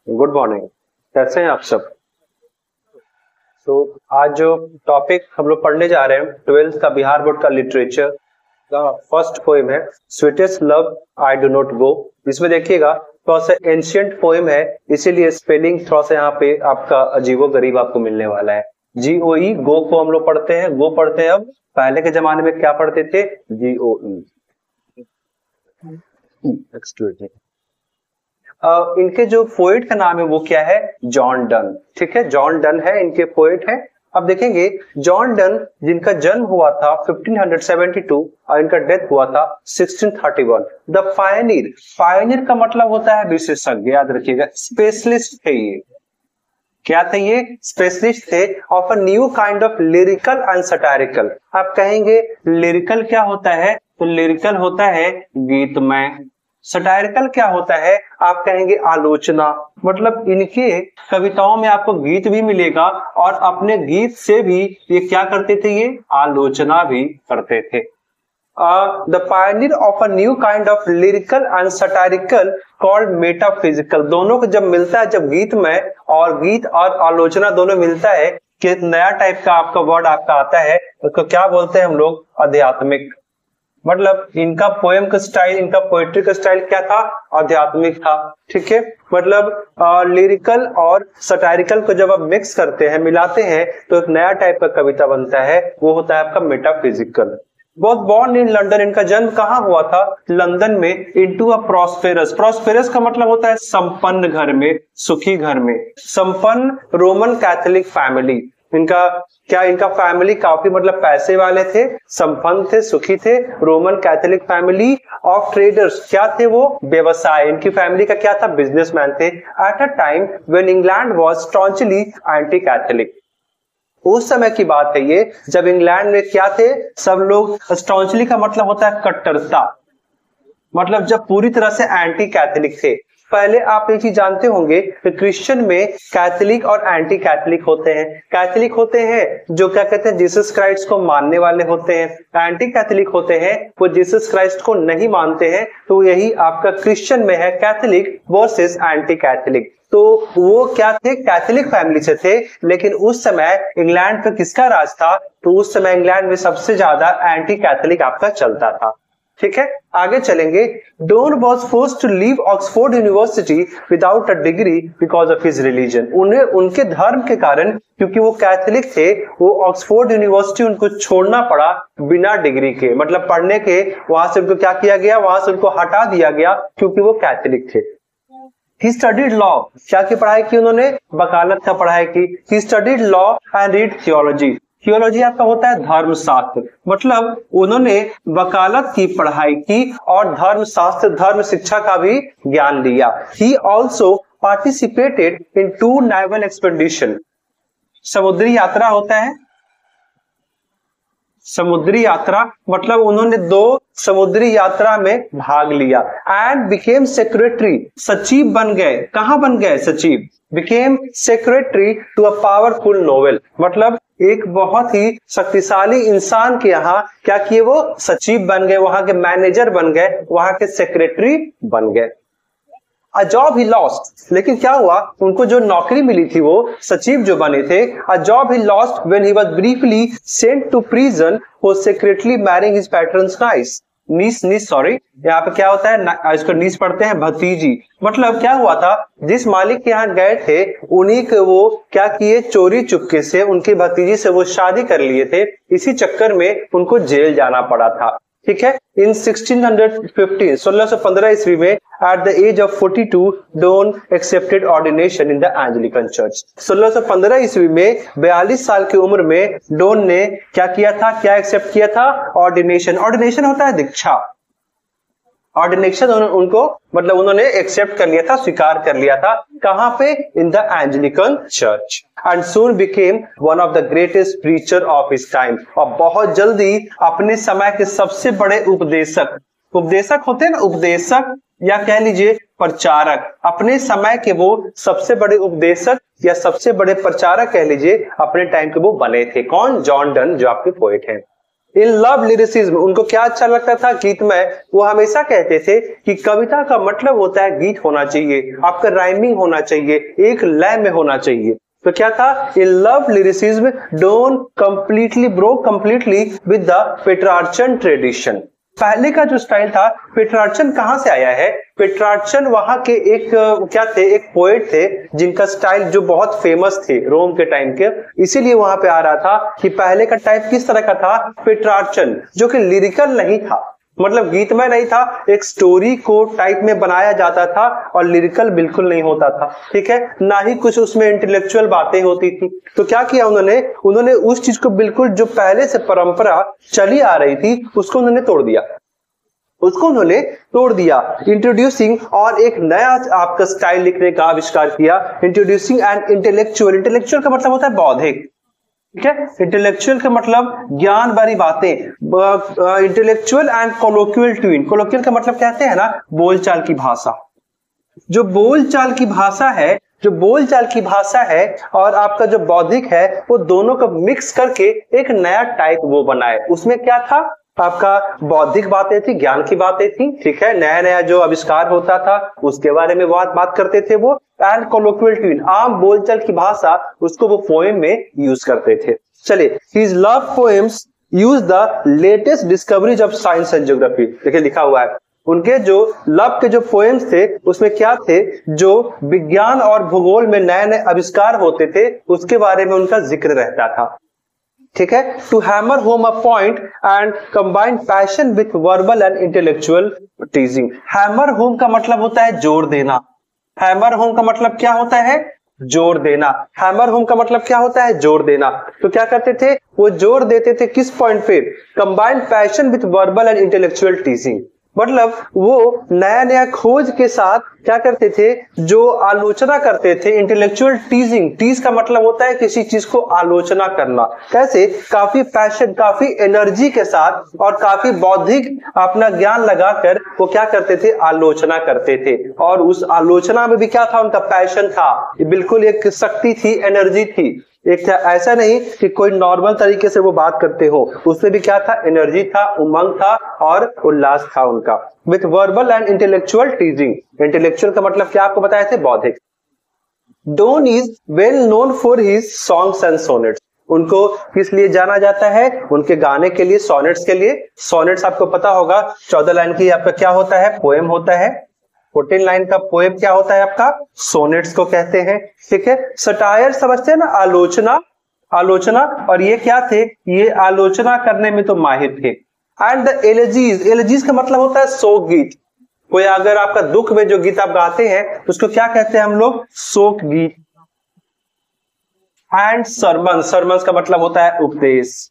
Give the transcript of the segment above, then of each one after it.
Good morning. कैसे हैं आप सब? आज जो टॉपिक हम लोग पढ़ने जा रहे हैं, 12th का बिहार बोर्ड का लिटरेचर का फर्स्ट पोएम है sweetest love I do not गो। इसमें देखिएगा थोड़ा सा एंशियंट पोएम है, इसीलिए स्पेलिंग थोड़ा सा यहाँ पे आपका अजीबो गरीब आपको मिलने वाला है। GOE गो को हम लोग पढ़ते हैं, गो पढ़ते हैं। अब पहले के जमाने में क्या पढ़ते थे? GOE। इनके जो पोएट का नाम है वो क्या है? John Donne. ठीक है, जॉन डन है इनके पोएट है। अब देखेंगे जॉन डन जिनका जन्म हुआ था 1572 और इनका डेथ हुआ था 1631। द पायनियर, पायनियर का मतलब होता है विशेषज्ञ, याद रखिएगा। स्पेशलिस्ट थे ये। क्या थे ये? स्पेशलिस्ट थे of a new kind of lyrical and satirical. आप कहेंगे लिरिकल क्या होता है? तो लिरिकल होता है गीतमय। सटायरिकल क्या होता है? आप कहेंगे आलोचना। मतलब इनके कविताओं में आपको गीत भी मिलेगा और अपने गीत से भी ये क्या करते थे? ये आलोचना भी करते थे। The Pioneer of a new kind of lyrical and satirical called metaphysical. दोनों को जब मिलता है, जब गीत और आलोचना दोनों मिलता है कि नया टाइप का आपका वर्ड आपका आता है, उसको क्या बोलते हैं हम लोग? आध्यात्मिक। मतलब इनका पोएम का स्टाइल, इनका पोएट्री का स्टाइल क्या था? आध्यात्मिक था। ठीक है, मतलब लिरिकल और सटायरिकल को जब आप मिक्स करते हैं, मिलाते हैं, तो एक नया टाइप का कविता बनता है, वो होता है आपका metaphysical. Both born in London, इनका जन्म कहाँ हुआ था? लंदन में। इनटू अ प्रॉस्पेरस, प्रॉस्पेरस का मतलब होता है संपन्न घर में, सुखी घर में। संपन्न रोमन कैथोलिक फैमिली। इनका फैमिली काफी मतलब पैसे वाले थे, संपन्न थे, सुखी थे। Roman Catholic family of traders, क्या थे वो? व्यवसाय। इनकी फैमिली का क्या था? बिजनेसमैन थे। At a time when England was staunchly anti Catholic. उस समय की बात है ये, जब इंग्लैंड में क्या थे? सब लोग, स्टॉन्चली का मतलब होता है कट्टरता, मतलब जब पूरी तरह से एंटी कैथोलिक थे। पहले आप एक चीज जानते होंगे कि क्रिश्चियन में कैथोलिक और एंटी कैथोलिक होते हैं। कैथोलिक होते हैं जो क्या कहते हैं? जीसस क्राइस्ट को मानने वाले होते हैं। एंटी कैथोलिक होते हैं वो जीसस क्राइस्ट को नहीं मानते हैं। तो यही आपका क्रिश्चियन में है, कैथोलिक वर्सेस एंटी कैथोलिक। तो वो क्या थे? कैथोलिक फैमिली से थे। लेकिन उस समय इंग्लैंड पे किसका राज था? तो उस समय इंग्लैंड में सबसे ज्यादा एंटी कैथोलिक आपका चलता था। ठीक है, आगे चलेंगे। Donne was forced to leave Oxford University without a degree because of his religion. उन्हें उनके धर्म के कारण, क्योंकि वो कैथोलिक थे, वो ऑक्सफोर्ड यूनिवर्सिटी उनको छोड़ना पड़ा बिना डिग्री के, मतलब पढ़ने के। वहां से उनको क्या किया गया? वहां से उनको हटा दिया गया क्योंकि वो कैथोलिक थे। He studied law, क्या की पढ़ाई की उन्होंने? वकालत का पढ़ाई की। He studied law and read theology. Theology आपका होता है धर्मशास्त्र, मतलब उन्होंने वकालत की पढ़ाई की और धर्मशास्त्र, धर्म शिक्षा का भी ज्ञान लिया। He also participated in 2 naval expedition. समुद्री यात्रा होता है, समुद्री यात्रा मतलब उन्होंने 2 समुद्री यात्रा में भाग लिया। एंड बिकेम सेक्रेटरी, सचिव बन गए। कहां बन गए? सचिव। Became secretary to a powerful noble, मतलब एक बहुत ही शक्तिशाली इंसान के यहाँ क्या किए? वो सचिव बन गए, वहां के मैनेजर बन गए, वहां के सेक्रेटरी बन गए। अ जॉब ही लॉस्ट, लेकिन क्या हुआ? उनको जो नौकरी मिली थी, वो सचिव जो बने थे, a job he lost when he was briefly sent to prison for secretly marrying his patron's niece sorry, यहाँ पे क्या होता है? इसको नीस पढ़ते हैं, भतीजी। मतलब क्या हुआ था? जिस मालिक के यहाँ गए थे, उन्हीं के वो क्या किए? चोरी चुपके से उनकी भतीजी से वो शादी कर लिए थे। इसी चक्कर में उनको जेल जाना पड़ा था। ठीक है, इन 1615 ईस्वी में at the age of 42 Donne accepted ordination in the Anglican church. 1615 ईस्वी में 42 साल की उम्र में डॉन ने क्या किया था? क्या एक्सेप्ट किया था? ऑर्डिनेशन। ऑर्डिनेशन होता है दीक्षा। ऑर्डिनेशन उनको मतलब उन्होंने एक्सेप्ट कर लिया था, स्वीकार कर लिया था। कहां पे? इन the Anglican church. And soon became one of the greatest preacher of his time. और बहुत जल्दी अपने समय के सबसे बड़े उपदेशक, उपदेशक होते हैं ना, उपदेशक या कह लीजिए प्रचारक, अपने समय के वो सबसे बड़े उपदेशक या सबसे बड़े प्रचारक कह लीजिए, अपने टाइम के वो बने थे। कौन? जॉन डन, जो आपके पोएट हैं। इन लव लिरिसिज्म, उनको क्या अच्छा लगता था गीत में, वो हमेशा कहते थे कि कविता का मतलब होता है गीत होना चाहिए, आपका राइमिंग होना चाहिए, एक लय में होना चाहिए। तो क्या था, in love lyricism don't completely broke completely with the Petrarchan tradition. पहले का जो स्टाइल था, पेट्रार्चन कहां से आया है, पेट्रार्चन वहां के एक क्या थे, एक पोएट थे जिनका स्टाइल जो बहुत फेमस थे रोम के टाइम के, इसीलिए वहां पे आ रहा था कि पहले का टाइप किस तरह का था, पेट्रार्चन, जो कि लिरिकल नहीं था, मतलब गीतमय नहीं था, एक स्टोरी को टाइप में बनाया जाता था और लिरिकल बिल्कुल नहीं होता था, ठीक है, ना ही कुछ उसमें इंटेलेक्चुअल बातें होती थी। तो क्या किया उन्होंने उस चीज को बिल्कुल जो पहले से परंपरा चली आ रही थी उसको उन्होंने तोड़ दिया, इंट्रोड्यूसिंग, और एक नया आपका स्टाइल लिखने का आविष्कार किया, इंट्रोड्यूसिंग एंड इंटेलेक्चुअल का मतलब होता है बौद्धिक, ठीक है, इंटेलेक्चुअल का मतलब ज्ञान भरी बातें, इंटेलेक्चुअल एंड कोलोक्वियल ट्यून, कोलोक्वियल का मतलब कहते हैं ना बोलचाल की भाषा, जो बोलचाल की भाषा है और आपका जो बौद्धिक है, वो दोनों को मिक्स करके एक नया टाइप वो बनाए। उसमें क्या था, आपका बौद्धिक बातें थी, ज्ञान की बातें थी, ठीक है, नया नया जो आविष्कार होता था उसके बारे में बात करते थे वो, एंड कोलोक्वियल ट्यून, आम बोलचाल की भाषा, उसको वो पोएम में यूज करते थे। चलिए, his love poems use the latest discoveries of science and geography, देखिए लिखा हुआ है, उनके जो लव के जो पोएम्स थे उसमें क्या थे, जो विज्ञान और भूगोल में नए नए आविष्कार होते थे उसके बारे में उनका जिक्र रहता था, ठीक है। To hammer home a point and combine passion with verbal and intellectual teasing. Hammer home का मतलब होता है जोर देना, हैमर होम का मतलब क्या होता है, जोर देना, हैमर होम का मतलब क्या होता है, जोर देना। तो क्या करते थे, वो जोर देते थे किस पॉइंट पे, combine passion with verbal and intellectual टीजिंग, मतलब वो नया नया खोज के साथ क्या करते थे, जो आलोचना करते थे, इंटेलेक्चुअल टीजिंग, टीज का मतलब होता है किसी चीज को आलोचना करना, कैसे, काफी पैशन, काफी एनर्जी के साथ और काफी बौद्धिक अपना ज्ञान लगाकर वो क्या करते थे, आलोचना करते थे। और उस आलोचना में भी क्या था, उनका पैशन था, बिल्कुल एक शक्ति थी, एनर्जी थी, एक था, ऐसा नहीं कि कोई नॉर्मल तरीके से वो बात करते हो, उसमें भी क्या था, एनर्जी था, उमंग था और उल्लास था उनका। With verbal and intellectual teasing, intellectual का मतलब क्या आपको बताए थे, बौद्धिक। Donne is well known for his songs and sonnets, उनको किस लिए जाना जाता है, उनके गाने के लिए, सोनेट्स के लिए। सोनेट्स आपको पता होगा 14 लाइन की आपका क्या होता है, पोएम होता है। 14 लाइन का पोएम क्या होता है आपका, सोनेट्स को कहते हैं, ठीक है। सटायर समझते हैं ना, आलोचना, और ये क्या थे, ये आलोचना करने में तो माहिर थे। एंड द एलेजीज का मतलब होता है शोक गीत, कोई अगर आपका दुख में जो गीत आप गाते हैं उसको क्या कहते हैं हम लोग, शोक गीत। एंड सरमन का मतलब होता है उपदेश,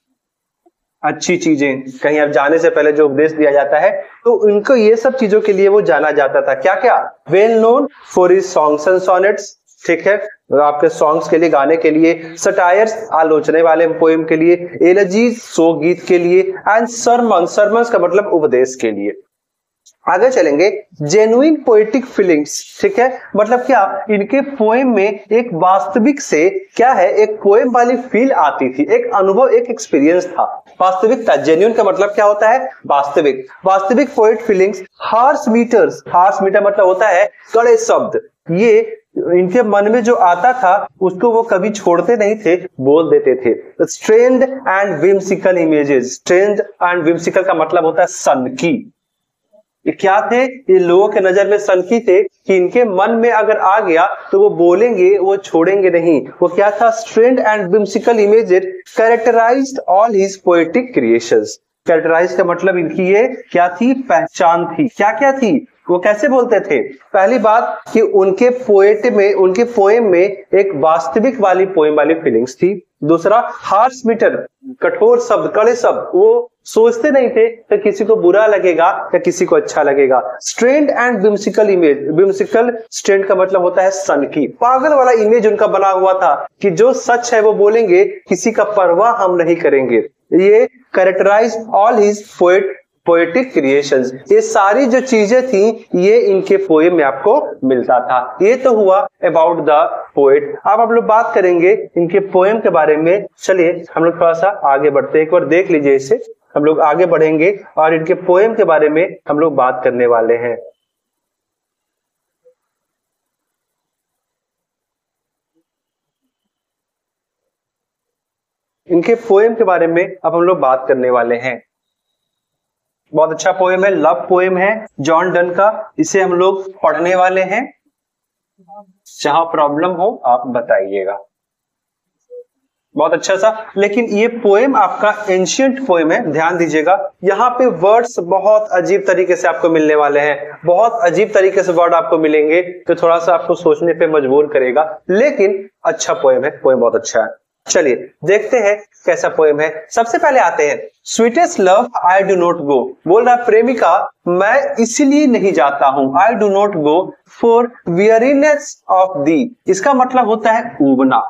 अच्छी चीजें, कहीं आप जाने से पहले जो उपदेश दिया जाता है, तो उनको ये सब चीजों के लिए वो जाना जाता था। क्या क्या, well known for his songs and sonnets, ठीक है, आपके सॉन्ग्स के लिए, गाने के लिए, सटायर्स आलोचने वाले पोएम के लिए, एलजीज शोक गीत के लिए, एंड सरमन्स का मतलब उपदेश के लिए। आगे चलेंगे, जेन्युइन पोएटिक फीलिंग्स, ठीक है, मतलब क्या, इनके पोएम में एक वास्तविक से क्या है, एक पोएम वाली फील आती थी, एक अनुभव, एक एक्सपीरियंस था, वास्तविकता। जेन्युइन का मतलब क्या होता है, वास्तविक पोएट फीलिंग्स। हार्श मीटर मतलब होता है कड़े शब्द, ये इनके मन में जो आता था उसको वो कभी छोड़ते नहीं थे, बोल देते थे। Strange and whimsical images, strange and whimsical का मतलब होता है सनकी। ये क्या थे, ये लोगों के नजर में सनकी थे कि इनके मन में अगर आ गया तो वो बोलेंगे, वो छोड़ेंगे नहीं। वो क्या था, strange and whimsical images characterized all his poetic creations. Characterize का मतलब इनकी ये क्या थी, पहचान थी। क्या क्या थी, वो कैसे बोलते थे, पहली बात कि उनके पोएम में एक वास्तविक वाली पोएम वाली फीलिंग्स थी। दूसरा, हार्श मीटर, कठोर शब्द, कड़े शब्द, वो सोचते नहीं थे कि किसी को बुरा लगेगा या किसी को अच्छा लगेगा। Strange and whimsical image, whimsical, strange का मतलब होता है सनकी, पागल वाला इमेज उनका बना हुआ था कि जो सच है वो बोलेंगे, किसी का परवाह हम नहीं करेंगे। ये characterize all his poetic creations, ये सारी जो चीजें थी ये इनके पोएम में आपको मिलता था। ये तो हुआ अबाउट द पोएट। अब हम लोग बात करेंगे इनके पोएम के बारे में। चलिए हम लोग थोड़ा सा आगे बढ़ते हैं, एक बार देख लीजिए इसे। हम लोग आगे बढ़ेंगे और इनके पोएम के बारे में हम लोग बात करने वाले हैं। इनके पोएम के बारे में अब हम लोग बात करने वाले हैं। बहुत अच्छा पोएम है, लव पोएम है जॉन डन का, इसे हम लोग पढ़ने वाले हैं। जहां प्रॉब्लम हो आप बताइएगा। बहुत अच्छा सा, लेकिन ये पोएम आपका एंशिएंट पोएम है, ध्यान दीजिएगा। यहाँ पे वर्ड्स बहुत अजीब तरीके से आपको मिलने वाले हैं, बहुत अजीब तरीके से वर्ड आपको मिलेंगे, तो थोड़ा सा आपको सोचने पे मजबूर करेगा, लेकिन अच्छा पोएम है, पोएम बहुत अच्छा है। चलिए देखते हैं कैसा पोएम है। सबसे पहले आते हैं, sweetest love I do not go. बोल रहा प्रेमिका मैं इसलिए नहीं जाता हूं, I do not go for weariness of thee. इसका मतलब होता है ऊबना।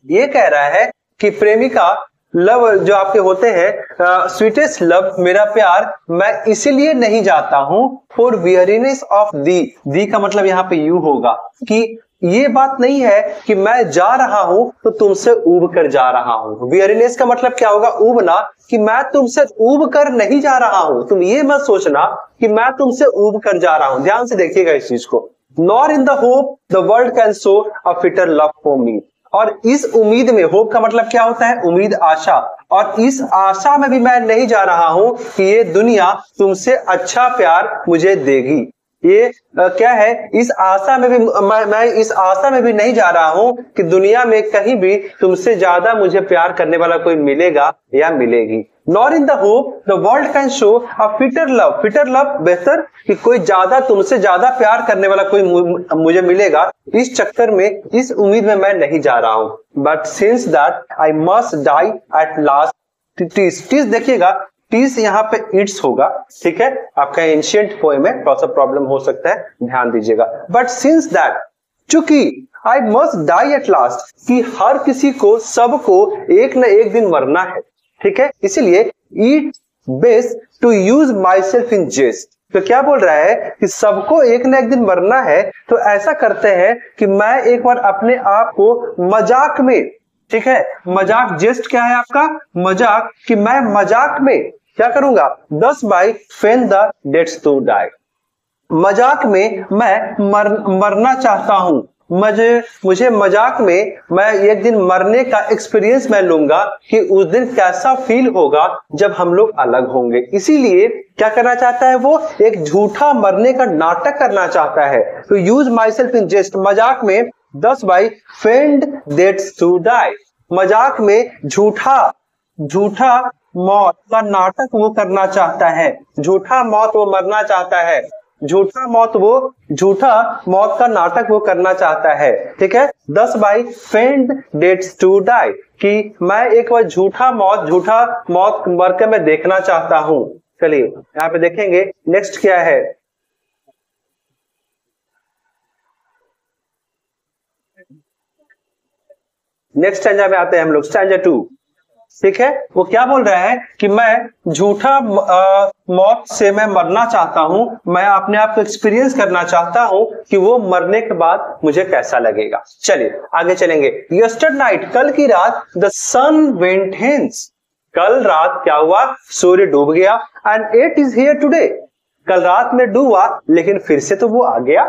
ये कह रहा है कि प्रेमिका लव जो आपके होते हैं, स्वीटेस्ट लव मेरा प्यार, मैं इसलिए नहीं जाता हूं फॉर वियरीनेस ऑफ दी। दी का मतलब यहाँ पे यू होगा कि ये बात नहीं है कि मैं जा रहा हूं तो तुमसे ऊब कर जा रहा हूं। वियरीनेस का मतलब क्या होगा, ऊबना, कि मैं तुमसे ऊब कर नहीं जा रहा हूं। तुम ये मत सोचना कि मैं तुमसे ऊब कर जा रहा हूं, ध्यान से देखिएगा इस चीज को। Nor in the hope the world can show a fitter love for me. और इस उम्मीद में, होप का मतलब क्या होता है, उम्मीद, आशा, और इस आशा में भी मैं नहीं जा रहा हूं कि ये दुनिया तुमसे अच्छा प्यार मुझे देगी। ये क्या है, इस आशा में भी मैं इस आशा में भी नहीं जा रहा हूं कि दुनिया में कहीं भी तुमसे ज्यादा मुझे प्यार करने वाला कोई मिलेगा या मिलेगी। Nor in the hope the world can show a fitter love. Fitter love बेहतर, कि कोई ज्यादा तुमसे ज्यादा प्यार करने वाला कोई मुझे मिलेगा, इस चक्कर में, इस उम्मीद में मैं नहीं जा रहा हूं। But since that I must die at last. टीस देखिएगा, टीस यहाँ पे इट्स होगा, ठीक है, आपका एंशिएंट पोएम है, थोड़ा सा प्रॉब्लम हो सकता है, ध्यान दीजिएगा। बट सिंस दैट, चूंकि I must die at last, कि हर किसी को, सबको एक न एक दिन मरना है, ठीक है, इसलिए it best to use myself in jest. तो क्या बोल रहा है कि सबको एक न एक दिन मरना है, तो ऐसा करते हैं कि मैं एक बार अपने आप को मजाक में, ठीक है, मजाक, जेस्ट क्या है आपका, मजाक, कि मैं मजाक में क्या करूंगा, 10 by feigned deaths to die. मजाक में मैं मरना चाहता हूं, मुझे मजाक में मैं एक दिन मरने का एक्सपीरियंस मैं लूंगा कि उस दिन कैसा फील होगा जब हम लोग अलग होंगे। इसीलिए क्या करना चाहता है वो, एक झूठा मरने का नाटक करना चाहता है। तो यूज माई सेल्फ इन जेस्ट, मजाक में 10 by feigned deaths to die. मजाक में झूठा मौत का नाटक वो करना चाहता है, झूठा मौत वो मरना चाहता है, झूठा मौत का नाटक वो करना चाहता है, ठीक है। 10 by feigned deaths to die, कि मैं एक बार झूठा मौत मर के मैं देखना चाहता हूं। चलिए यहाँ पे देखेंगे नेक्स्ट क्या है। नेक्स्ट स्टैंजा में आते हैं हम लोग, स्टैंजा 2, ठीक है। वो क्या बोल रहा है कि मैं झूठा मौत से मैं मरना चाहता हूं, मैं अपने आप को एक्सपीरियंस करना चाहता हूं कि वो मरने के बाद मुझे कैसा लगेगा। चलिए आगे चलेंगे। यस्टर नाइट, कल की रात, द सन वेंट हेंस। कल रात क्या हुआ, सूर्य डूब गया। And it is here today, कल रात में डूबा लेकिन फिर से तो वो आ गया।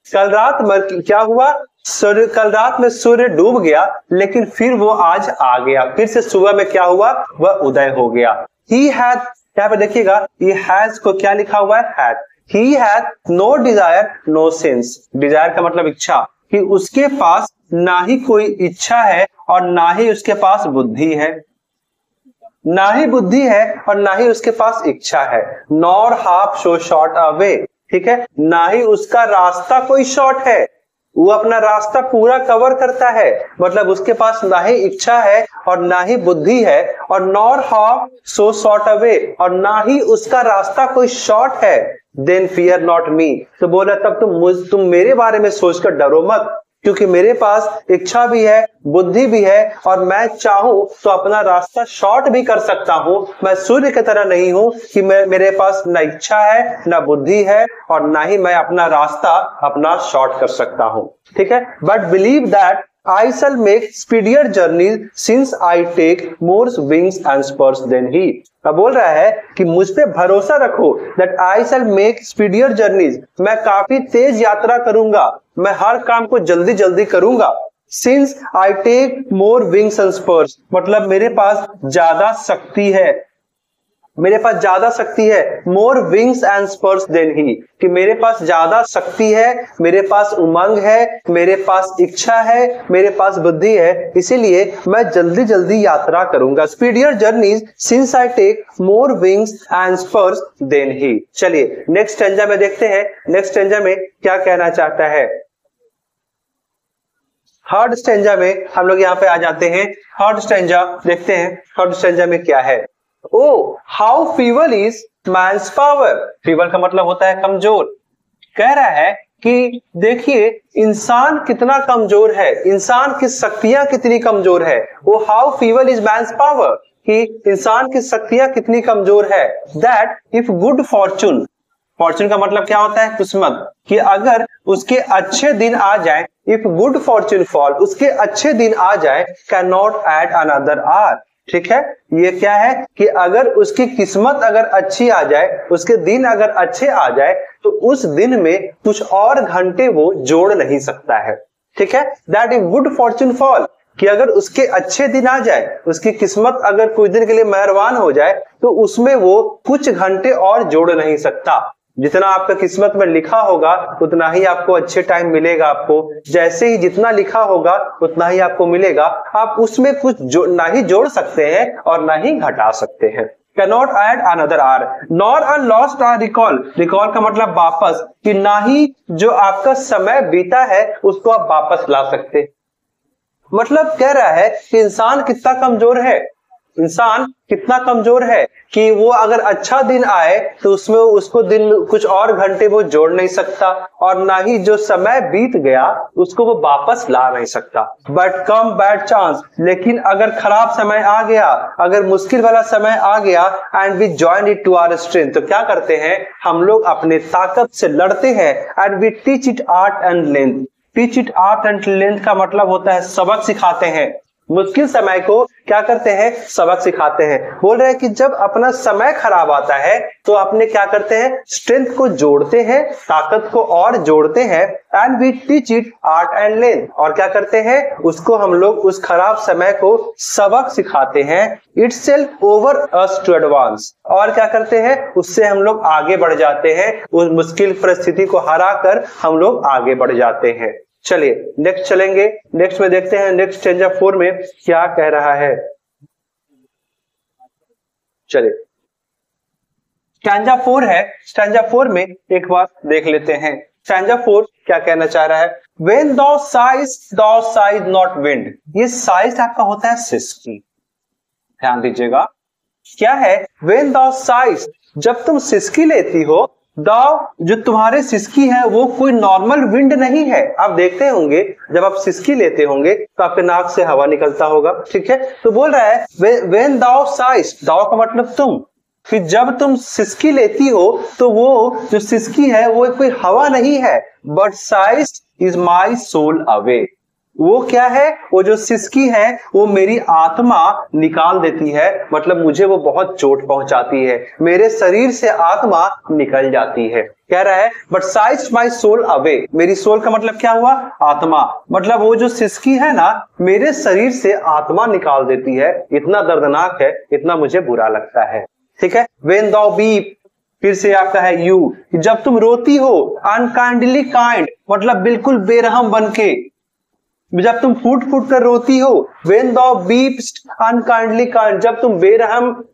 कल रात क्या हुआ, कल रात में सूर्य डूब गया लेकिन फिर वो आज आ गया, फिर से सुबह में क्या हुआ, वह उदय हो गया। ही हैड, यहाँ पे देखिएगा ये हैज को क्या लिखा हुआ है, had. He had no desire no sense. Desire का मतलब इच्छा, कि उसके पास ना ही कोई इच्छा है और ना ही उसके पास बुद्धि है, ना ही बुद्धि है और ना ही उसके पास इच्छा है। Nor half so short away, ठीक है, ना ही उसका रास्ता कोई शॉर्ट है, वो अपना रास्ता पूरा कवर करता है, मतलब उसके पास ना ही इच्छा है और ना ही बुद्धि है। और nor half so short away, और ना ही उसका रास्ता कोई शॉर्ट है। देन फियर नॉट मी, तो बोला तब तुम मेरे बारे में सोचकर डरो मत, क्योंकि मेरे पास इच्छा भी है, बुद्धि भी है, और मैं चाहूं तो अपना रास्ता शॉर्ट भी कर सकता हूं। मैं सूर्य की तरह नहीं हूं कि मेरे पास ना इच्छा है, ना बुद्धि है, और ना ही मैं अपना रास्ता अपना शॉर्ट कर सकता हूं, ठीक है। But believe that I shall make speedier journeys since I take more wings and spurs than he. अब बोल रहा है कि मुझ पे भरोसा रखो that I shall make speedier journeys, मैं काफी तेज यात्रा करूंगा, मैं हर काम को जल्दी जल्दी करूंगा। Since I take more wings and spurs, मतलब मेरे पास ज्यादा शक्ति है, मेरे पास ज्यादा शक्ति है। More wings and spurs than he, कि मेरे पास ज्यादा शक्ति है, मेरे पास उमंग है, मेरे पास इच्छा है, मेरे पास बुद्धि है, इसीलिए मैं जल्दी जल्दी यात्रा करूंगा। Speedier journeys since I take more wings and spurs than he. चलिए नेक्स्ट स्टैंजा में देखते हैं, नेक्स्ट स्टैंजा में क्या कहना चाहता है। थर्ड स्टैंजा में हम लोग यहाँ पे आ जाते हैं। थर्ड स्टैंजा देखते हैं, थर्ड स्टैंजा में क्या है। Oh, how feeble is man's power? Feeble का मतलब होता है कमजोर। कह रहा है कि देखिए इंसान कितना कमजोर है, इंसान की शक्तियां कितनी कमजोर है। वो how feeble is man's power, कि इंसान की शक्तियां कितनी कमजोर है। That if good fortune, Fortune का मतलब क्या होता है, किस्मत, कि अगर उसके अच्छे दिन आ जाए, इफ गुड फॉर्चून फॉल, उसके अच्छे दिन आ जाए, cannot add another hour. ठीक है, ये क्या है कि अगर उसकी किस्मत अगर अच्छी आ जाए, उसके दिन अगर अच्छे आ जाए, तो उस दिन में कुछ और घंटे वो जोड़ नहीं सकता है। ठीक है, that if good Fortune fall, कि अगर उसके अच्छे दिन आ जाए, उसकी किस्मत अगर कुछ दिन के लिए मेहरबान हो जाए, तो उसमें वो कुछ घंटे और जोड़ नहीं सकता। जितना आपका किस्मत में लिखा होगा उतना ही आपको अच्छे टाइम मिलेगा। आपको जैसे ही जितना लिखा होगा उतना ही आपको मिलेगा। आप उसमें कुछ ना ही जोड़ सकते हैं और ना ही घटा सकते हैं। Cannot add another hour, nor a lost hour recall. Recall का मतलब वापस, कि ना ही जो आपका समय बीता है उसको आप वापस ला सकते। मतलब कह रहा है कि इंसान कितना कमजोर है, इंसान कितना कमजोर है कि वो अगर अच्छा दिन आए तो उसमें उसको दिन कुछ और घंटे वो जोड़ नहीं सकता, और ना ही जो समय बीत गया उसको वो वापस ला नहीं सकता। बट कम बैड चांस, लेकिन अगर खराब समय आ गया, अगर मुश्किल वाला समय आ गया, and we join it to our strength, तो क्या करते हैं हम लोग अपने ताकत से लड़ते हैं। And we teach it art and length. Teach it art and length का मतलब होता है सबक सिखाते हैं। मुश्किल समय को क्या करते हैं, सबक सिखाते हैं। बोल रहे हैं कि जब अपना समय खराब आता है तो अपने क्या करते हैं, स्ट्रेंथ को जोड़ते हैं, ताकत को और जोड़ते हैं। And we teach it art and length, और क्या करते हैं उसको हम लोग उस खराब समय को सबक सिखाते हैं। Itself over us to advance, और क्या करते हैं उससे हम लोग आगे बढ़ जाते हैं, उस मुश्किल परिस्थिति को हरा कर हम लोग आगे बढ़ जाते हैं। चलिए नेक्स्ट चलेंगे, नेक्स्ट में देखते हैं नेक्स्ट स्टैंजा 4 में क्या कह रहा है। चलिए स्टैंजा 4 है, स्टैंजा 4 में एक बार देख लेते हैं। स्टैंजा 4 क्या कहना चाह रहा है। When thou sighs not wind, ये साइज आपका होता है सिसकी। ध्यान दीजिएगा क्या है, When thou sighs, जब तुम सिसकी लेती हो, दाव जो तुम्हारे सिसकी है वो कोई नॉर्मल विंड नहीं है। आप देखते होंगे जब आप सिसकी लेते होंगे तो आपके नाक से हवा निकलता होगा। ठीक है, तो बोल रहा है व्हेन दाव साइज, दाव का मतलब तुम, कि जब तुम सिसकी लेती हो तो वो जो सिसकी है वो कोई हवा नहीं है, but sighs is my soul away. वो क्या है, वो जो सिसकी है वो मेरी आत्मा निकाल देती है, मतलब मुझे वो बहुत चोट पहुंचाती है, मेरे शरीर से आत्मा निकल जाती है। कह रहा है but sighs my soul away, मेरी सोल का मतलब क्या हुआ, आत्मा, मतलब वो जो सिसकी है ना मेरे शरीर से आत्मा निकाल देती है। इतना दर्दनाक है, इतना मुझे बुरा लगता है। ठीक है, व्हेन thou weep, फिर से आपका है यू, जब तुम रोती हो, अनकाइंडली काइंड मतलब बिल्कुल बेरहम बनके, जब तुम फूट फूट कर रोती हो। When thou weepst unkindly kind, जब तुम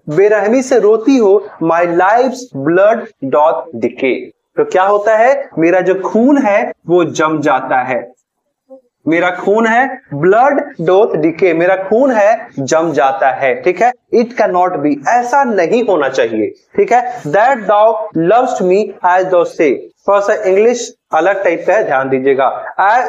बेरहमी से रोती हो। My life's blood doth decay, तो क्या होता है, मेरा जो खून है वो जम जाता है, मेरा खून है, ब्लड डोथ डिके, मेरा खून है जम जाता है। ठीक है, इट कैन नॉट बी, ऐसा नहीं होना चाहिए। ठीक है, that thou loves me as thou say, थोड़ा सा इंग्लिश अलग टाइप का है, ध्यान दीजिएगा।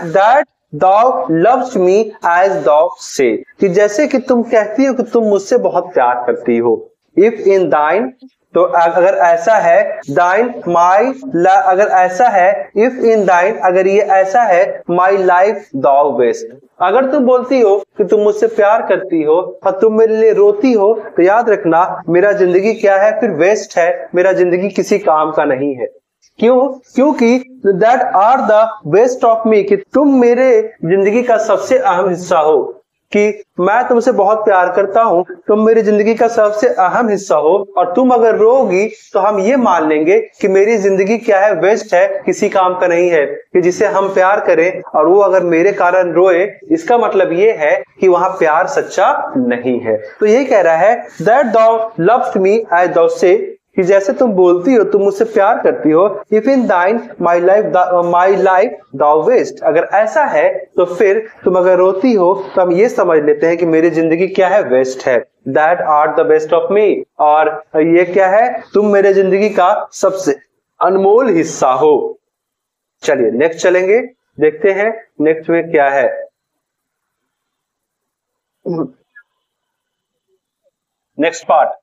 That thou loves me as thou say, कि जैसे कि तुम कहती हो कि तुम मुझसे बहुत प्यार करती हो। इफ इन दाइन, तो अगर ऐसा है दाइन माई, अगर ऐसा है इफ इन दाइन, अगर ये ऐसा है माई लाइफ दाउ वेस्ट। अगर तुम बोलती हो कि तुम मुझसे प्यार करती हो और तुम मेरे लिए रोती हो, तो याद रखना मेरा जिंदगी क्या है, फिर वेस्ट है, मेरा जिंदगी किसी काम का नहीं है। क्यों? क्योंकि that are the best of me, कि तुम मेरे जिंदगी का सबसे अहम हिस्सा हो, कि मैं तुमसे बहुत प्यार करता हूं, तुम मेरी जिंदगी का सबसे अहम हिस्सा हो, और तुम अगर रोगी तो हम ये मान लेंगे कि मेरी जिंदगी क्या है, वेस्ट है, किसी काम का नहीं है। कि जिसे हम प्यार करें और वो अगर मेरे कारण रोए, इसका मतलब ये है कि वहां प्यार सच्चा नहीं है। तो ये कह रहा है that thou loved me as thou say, कि जैसे तुम बोलती हो तुम मुझसे प्यार करती हो, इफ इन दाइन माई लाइफ दाउ वेस्ट, अगर ऐसा है तो फिर तुम अगर रोती हो तो हम ये समझ लेते हैं कि मेरी जिंदगी क्या है, वेस्ट है। That are the best of me, और ये क्या है, तुम मेरे जिंदगी का सबसे अनमोल हिस्सा हो। चलिए नेक्स्ट चलेंगे, देखते हैं नेक्स्ट में क्या है। नेक्स्ट पार्ट,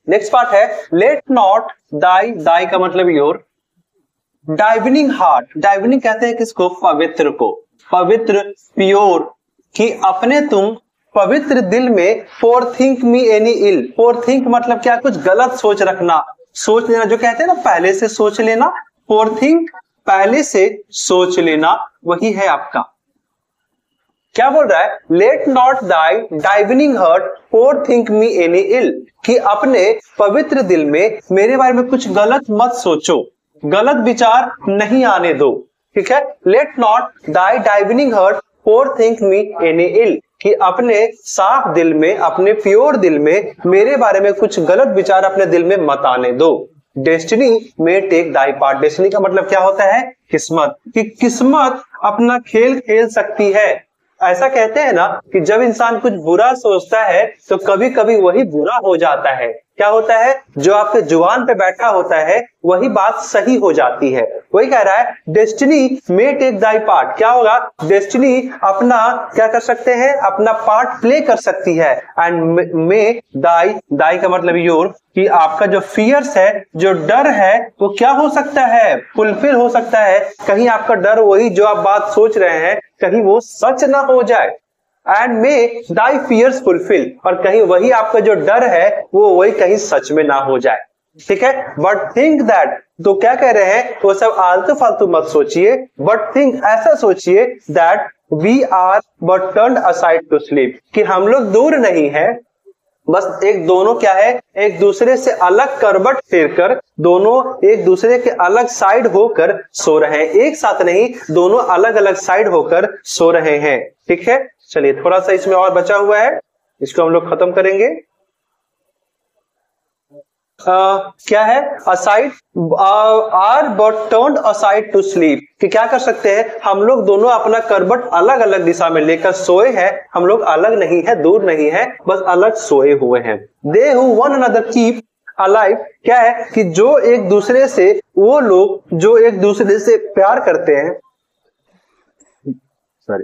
नेक्स्ट पार्ट है लेट नॉट दाई, दाई का मतलब योर, डाइवनिंग हार्ट, डाइवनिंग कहते हैं किसको, पवित्र को, पवित्र प्योर, कि अपने तुम पवित्र दिल में forethink me any ill, forethink मतलब क्या, कुछ गलत सोच रखना, सोच लेना, जो कहते हैं ना पहले से सोच लेना, फॉर थिंक पहले से सोच लेना, वही है आपका। क्या बोल रहा है, let not thy divining heart forethink me any ill, कि अपने पवित्र दिल में मेरे बारे में कुछ गलत मत सोचो, गलत विचार नहीं आने दो। ठीक है, let not thy divining heart forethink me any ill, कि अपने साफ दिल में, अपने प्योर दिल में मेरे बारे में कुछ गलत विचार अपने दिल में मत आने दो। डेस्टिनी में टेक दाई पार्ट, डेस्टिनी का मतलब क्या होता है, किस्मत, कि किस्मत अपना खेल खेल सकती है। ऐसा कहते हैं ना कि जब इंसान कुछ बुरा सोचता है तो कभी कभी वही बुरा हो जाता है। क्या होता है, जो आपके जुबान पे बैठा होता है वही बात सही हो जाती है। वही कह रहा है डेस्टिनी मे टेक दाई पार्ट, क्या होगा, डेस्टिनी अपना क्या कर सकते हैं, अपना पार्ट प्ले कर सकती है। एंड मे दाई, दाई का मतलब योर, कि आपका जो फियर्स है, जो डर है, वो क्या हो सकता है, फुलफिल हो सकता है। कहीं आपका डर, वही जो आप बात सोच रहे हैं, कहीं वो सच ना हो जाए। And may thy fears fulfil, और कहीं वही आपका जो डर है वो वही कहीं सच में ना हो जाए। ठीक है, बट थिंक दैट, तो क्या कह रहे हैं, वो सब आलतू फालतू मत सोचिए, बट थिंक ऐसा सोचिए, that we are but turned aside to sleep, कि हम लोग दूर नहीं है, बस एक दोनों क्या है, एक दूसरे से अलग करवट फेरकर दोनों एक दूसरे के अलग साइड होकर सो रहे हैं, एक साथ नहीं, दोनों अलग अलग साइड होकर सो रहे हैं। ठीक है, चलिए थोड़ा सा इसमें और बचा हुआ है, इसको हम लोग खत्म करेंगे। क्या है, aside are but turned aside to sleep, कि क्या कर सकते हैं, हम लोग दोनों अपना करवट अलग अलग दिशा में लेकर सोए हैं, हम लोग अलग नहीं है, दूर नहीं है, बस अलग सोए हुए हैं। They who one another keep alive, क्या है कि जो एक दूसरे से, वो लोग जो एक दूसरे से प्यार करते हैं, सॉरी,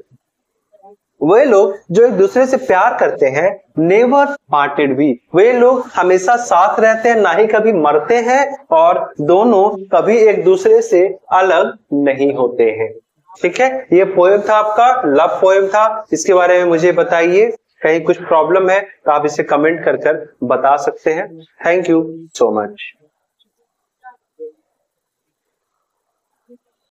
वे लोग जो एक दूसरे से प्यार करते हैं, नेवर पार्टेड बी, वे लोग हमेशा साथ रहते हैं, ना ही कभी मरते हैं, और दोनों कभी एक दूसरे से अलग नहीं होते हैं। ठीक है, ये पोएम था आपका, लव पोएम था, इसके बारे में मुझे बताइए, कहीं कुछ प्रॉब्लम है तो आप इसे कमेंट कर बता सकते हैं। Thank you so much.